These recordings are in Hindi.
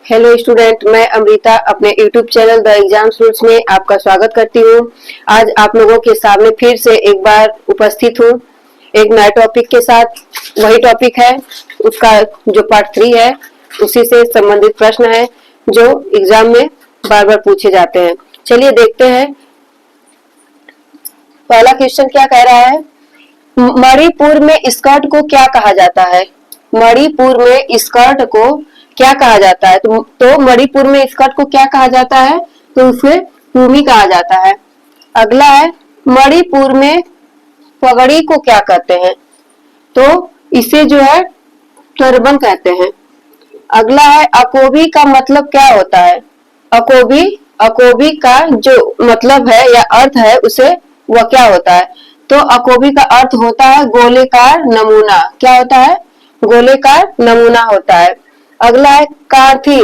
हेलो स्टूडेंट, मैं अमृता अपने YouTube channel the exam roots में आपका स्वागत करती हूँ। आज आप लोगों के सामने फिर से एक बार उपस्थित हूँ एक नए टॉपिक के साथ। वही टॉपिक है, उसका जो पार्ट 3 है, उसी से संबंधित प्रश्न है जो एग्जाम में बार बार पूछे जाते हैं। चलिए देखते हैं। पहला क्वेश्चन क्या कह रहा है, मणिपुर में स्कर्ट को क्या कहा जाता है? मणिपुर में स्कर्ट को क्या कहा जाता है? तो मणिपुर में स्कर्ट को क्या कहा जाता है? तो उसे पूमी कहा जाता है। अगला है, मणिपुर में पगड़ी को क्या कहते हैं? तो इसे जो है टर्बन कहते हैं। अगला है, अकोबी का मतलब क्या होता है? अकोबी का जो मतलब है या अर्थ है उसे वह क्या होता है? तो अकोबी का अर्थ होता है गोलेकार नमूना। क्या होता है? गोलेकार नमूना होता है। अगला है, कांथी।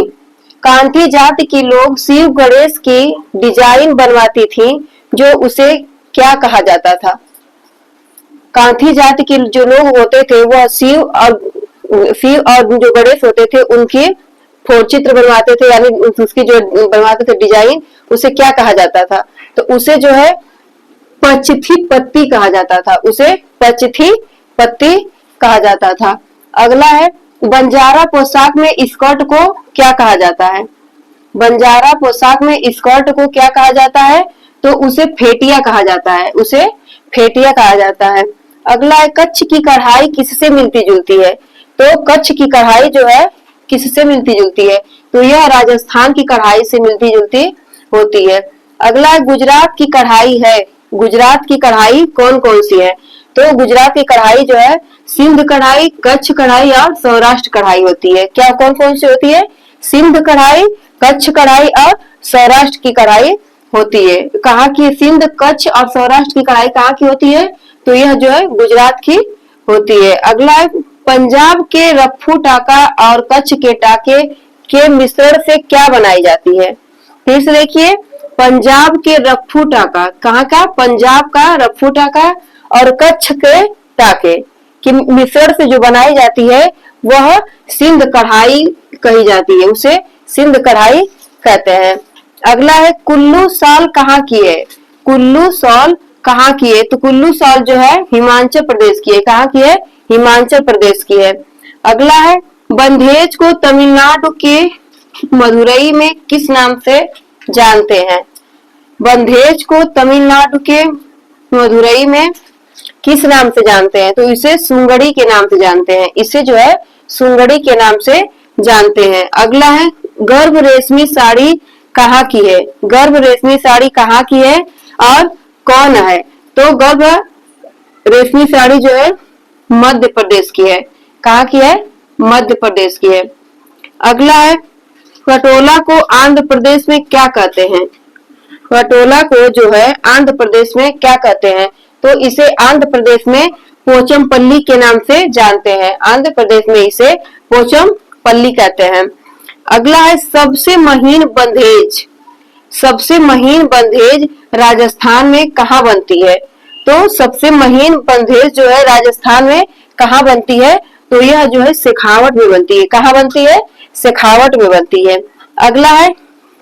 कांथी जाति की लोग शिव गणेश की डिजाइन बनवाती थी, जो उसे क्या कहा जाता था? कांथी जाति के जो लोग होते थे वह शिव और जो गणेश होते थे उनके चित्र बनवाते थे, यानी उसकी जो बनवाते थे डिजाइन, उसे क्या कहा जाता था? तो उसे जो है पचथी पत्ती कहा जाता था। उसे पचथी पत्ती कहा जाता था। अगला है, बंजारा पोशाक में स्कर्ट को क्या कहा जाता है? बंजारा पोशाक में स्कर्ट को क्या कहा जाता है? तो उसे फेटिया कहा जाता है। उसे फेटिया कहा जाता है। अगला है, कच्छ की कढ़ाई किससे मिलती जुलती है? तो कच्छ की कढ़ाई जो है किससे मिलती जुलती है? तो यह राजस्थान की कढ़ाई से मिलती जुलती होती है। अगला है, गुजरात की कढ़ाई है। गुजरात की कढ़ाई कौन कौन सी है? तो गुजरात की कढ़ाई जो है सिंध कढ़ाई, कच्छ कढ़ाई और सौराष्ट्र कढ़ाई होती है। क्या कौन कौन सी होती है? सिंध कढ़ाई, कच्छ कढ़ाई और सौराष्ट्र की कढ़ाई होती है। कहाँ की? सिंध, कच्छ और सौराष्ट्र की कढ़ाई कहाँ की होती है? तो यह जो है गुजरात की होती है। अगला है, पंजाब के रफ्फू टाका और कच्छ के टाके के मिश्रण से क्या बनाई जाती है? फिर से देखिए, पंजाब के रफ्फू टाका, कहाँ का? पंजाब का रफ्फू टाका और कच्छ के टाके के मिश्रण से जो बनाई जाती है वह सिंध कढ़ाई कही जाती है। उसे सिंध कढ़ाई कहते हैं। अगला है, कुल्लू शॉल कहाँ की है? कुल्लू शॉल कहाँ की है? तो कुल्लू शॉल जो है हिमाचल प्रदेश की है। कहाँ की है? हिमाचल प्रदेश की है। अगला है, बंधेज को तमिलनाडु के मदुरई में किस नाम से जानते हैं? बंधेज को तमिलनाडु के मदुरई में किस नाम से जानते हैं? तो इसे सुंगड़ी के नाम से जानते हैं। इसे जो है सुंगड़ी के नाम से जानते हैं। अगला है, गर्भ रेशमी साड़ी कहाँ की है? गर्भ रेशमी साड़ी कहाँ की है और कौन है? तो गर्भ रेशमी साड़ी जो है मध्य प्रदेश की है। कहाँ की है? मध्य प्रदेश की है। अगला है, पटोला को आंध्र प्रदेश में क्या कहते हैं? पटोला को जो है आंध्र प्रदेश में क्या कहते हैं? तो इसे आंध्र प्रदेश में पोचमपल्ली के नाम से जानते हैं। आंध्र प्रदेश में इसे पोचमपल्ली कहते हैं। अगला है, सबसे महीन बंधेज। सबसे महीन बंधेज राजस्थान में कहाँ बनती है? तो सबसे महीन बंधेज जो है राजस्थान में कहाँ बनती है? तो यह जो है शेखावट में बनती है। कहाँ बनती है? शेखावट में बनती है। अगला है,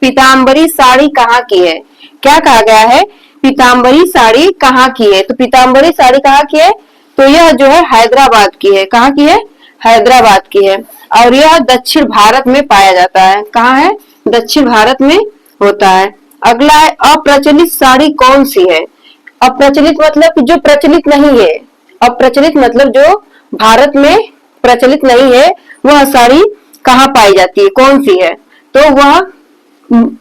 पीताम्बरी साड़ी कहाँ की है? क्या कहा गया है? पीताम्बरी साड़ी कहाँ की है? तो पीताम्बरी साड़ी कहाँ की है? तो यह जो है हैदराबाद की है। कहाँ की है? हैदराबाद की है। और यह दक्षिण भारत में पाया जाता है। कहाँ है? दक्षिण भारत में होता है। अगला है, अप्रचलित साड़ी कौन सी है? अप्रचलित मतलब जो प्रचलित नहीं है। अप्रचलित मतलब जो भारत में प्रचलित नहीं है, वह साड़ी कहाँ पाई जाती है? कौन सी है? तो वह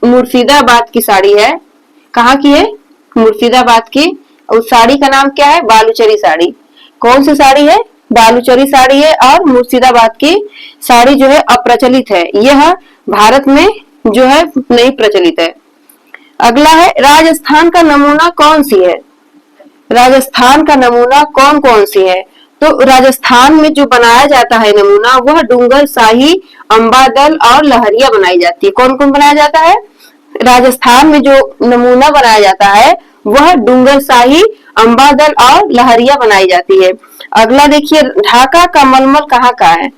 मुर्शिदाबाद की साड़ी है। कहाँ की है? मुर्शिदाबाद की। उस साड़ी का नाम क्या है? बालूचरी साड़ी। कौन सी साड़ी है? बालूचरी साड़ी है। और मुर्शिदाबाद की साड़ी जो है अप्रचलित है। यह भारत में जो है नहीं प्रचलित है। अगला है, राजस्थान का नमूना कौन सी है? राजस्थान का नमूना कौन कौन सी है? तो राजस्थान में जो बनाया जाता है नमूना, वह डूंगर शाही, अम्बादल और लहरिया बनाई जाती है। कौन कौन बनाया जाता है? राजस्थान में जो नमूना बनाया जाता है वह डूंगर शाही, अम्बादल और लहरिया बनाई जाती है। अगला देखिए, ढाका का मलमल कहाँ का है?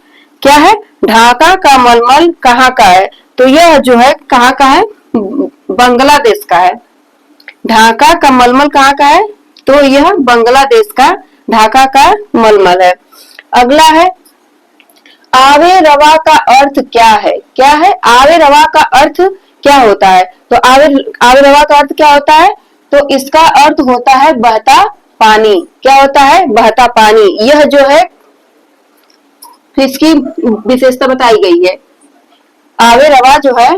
क्या है? ढाका का मलमल कहाँ का है? तो यह जो है कहाँ का है, बांग्लादेश का है। ढाका का मलमल कहाँ का है, तो यह बांग्लादेश का ढाका का मलमल है। अगला है आवे रवा का अर्थ क्या है, क्या है आवे रवा का अर्थ क्या होता है, तो आवे रवा का अर्थ क्या होता है, तो इसका अर्थ होता है बहता पानी। क्या होता है, बहता पानी। यह जो है इसकी विशेषता बताई गई है। आवे रवा जो है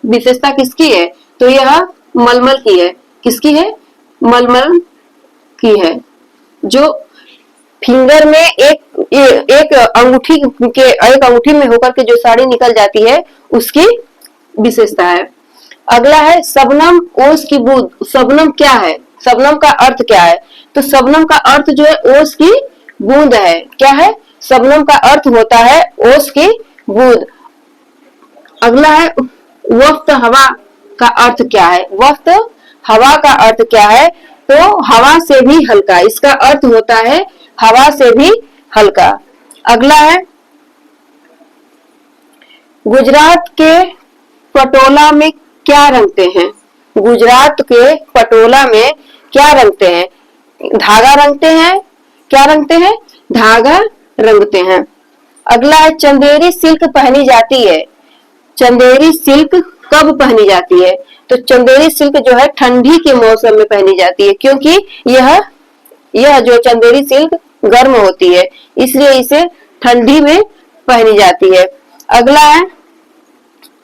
विशेषता किसकी है, तो यह मलमल की है। किसकी है, मलमल की है। जो फिंगर में एक अंगूठी में होकर के जो साड़ी निकल जाती है उसकी विशेषता है। अगला है शबनम ओस की बूंद। शबनम क्या है, शबनम का अर्थ क्या है, तो शबनम का अर्थ जो है ओस की बूंद है। क्या है, शबनम का अर्थ होता है ओस की बूंद। अगला है वफ्त हवा का अर्थ क्या है, वफ्त हवा का अर्थ क्या है, तो हवा से भी हल्का। इसका अर्थ होता है हवा से भी हल्का। अगला है गुजरात के पटोला में क्या रंगते हैं, गुजरात के पटोला में क्या रंगते हैं, धागा रंगते हैं। क्या रंगते हैं, धागा रंगते हैं। अगला है चंदेरी सिल्क पहनी जाती है। चंदेरी सिल्क कब पहनी जाती है, तो चंदेरी सिल्क जो है ठंडी के मौसम में पहनी जाती है, क्योंकि यह जो चंदेरी सिल्क गर्म होती है, इसलिए इसे ठंडी में पहनी जाती है। अगला है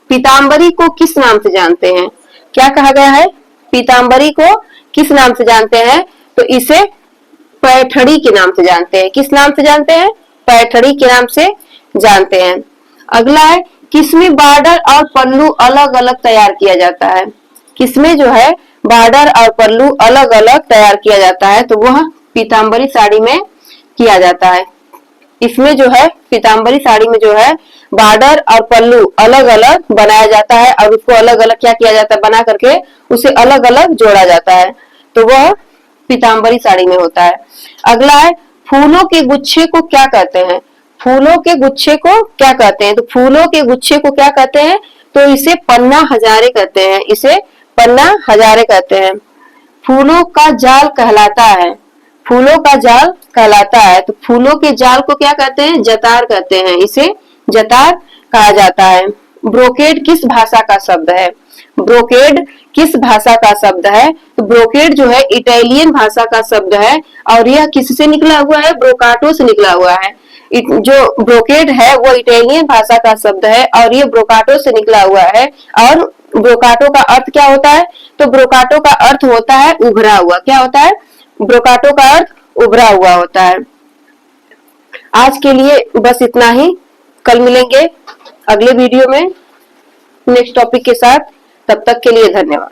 पीताम्बरी को किस नाम से जानते हैं, क्या कहा गया है, पीताम्बरी को किस नाम से जानते हैं, तो इसे पैठड़ी के नाम से जानते हैं। किस नाम से जानते हैं, पैठड़ी के नाम से जानते हैं। अगला है किसमें बॉर्डर और पल्लू अलग अलग तैयार किया जाता है, किसमें जो है बॉर्डर और पल्लू अलग अलग तैयार किया जाता है, तो वह पीताम्बरी साड़ी में किया जाता है। इसमें जो है पीताम्बरी साड़ी में जो है बॉर्डर और पल्लू अलग अलग बनाया जाता है और उसको अलग अलग क्या किया जाता है, बना करके उसे अलग अलग जोड़ा जाता है, तो वह पीताम्बरी साड़ी में होता है। अगला है फूलों के गुच्छे को क्या कहते हैं, फूलों के गुच्छे को क्या कहते हैं, तो फूलों के गुच्छे को क्या कहते हैं, तो इसे पन्ना हजारे कहते हैं। इसे पन्ना हजारे कहते हैं। फूलों का जाल कहलाता है, फूलों का जाल कहलाता है, तो फूलों के जाल को क्या कहते हैं, जतार कहते हैं। इसे जतार कहा जाता है। ब्रोकेड किस भाषा का शब्द है, ब्रोकेड किस भाषा का शब्द है, तो ब्रोकेड जो है इटालियन भाषा का शब्द है और यह किससे निकला हुआ है, ब्रोकाटो से निकला हुआ है। जो ब्रोकेड है वो इटालियन भाषा का शब्द है और ये ब्रोकाटो से निकला हुआ है। और ब्रोकाटो का अर्थ क्या होता है, तो ब्रोकाटो का अर्थ होता है उभरा हुआ। क्या होता है, ब्रोकाटो का अर्थ उभरा हुआ होता है। आज के लिए बस इतना ही, कल मिलेंगे अगले वीडियो में नेक्स्ट टॉपिक के साथ। तब तक के लिए धन्यवाद।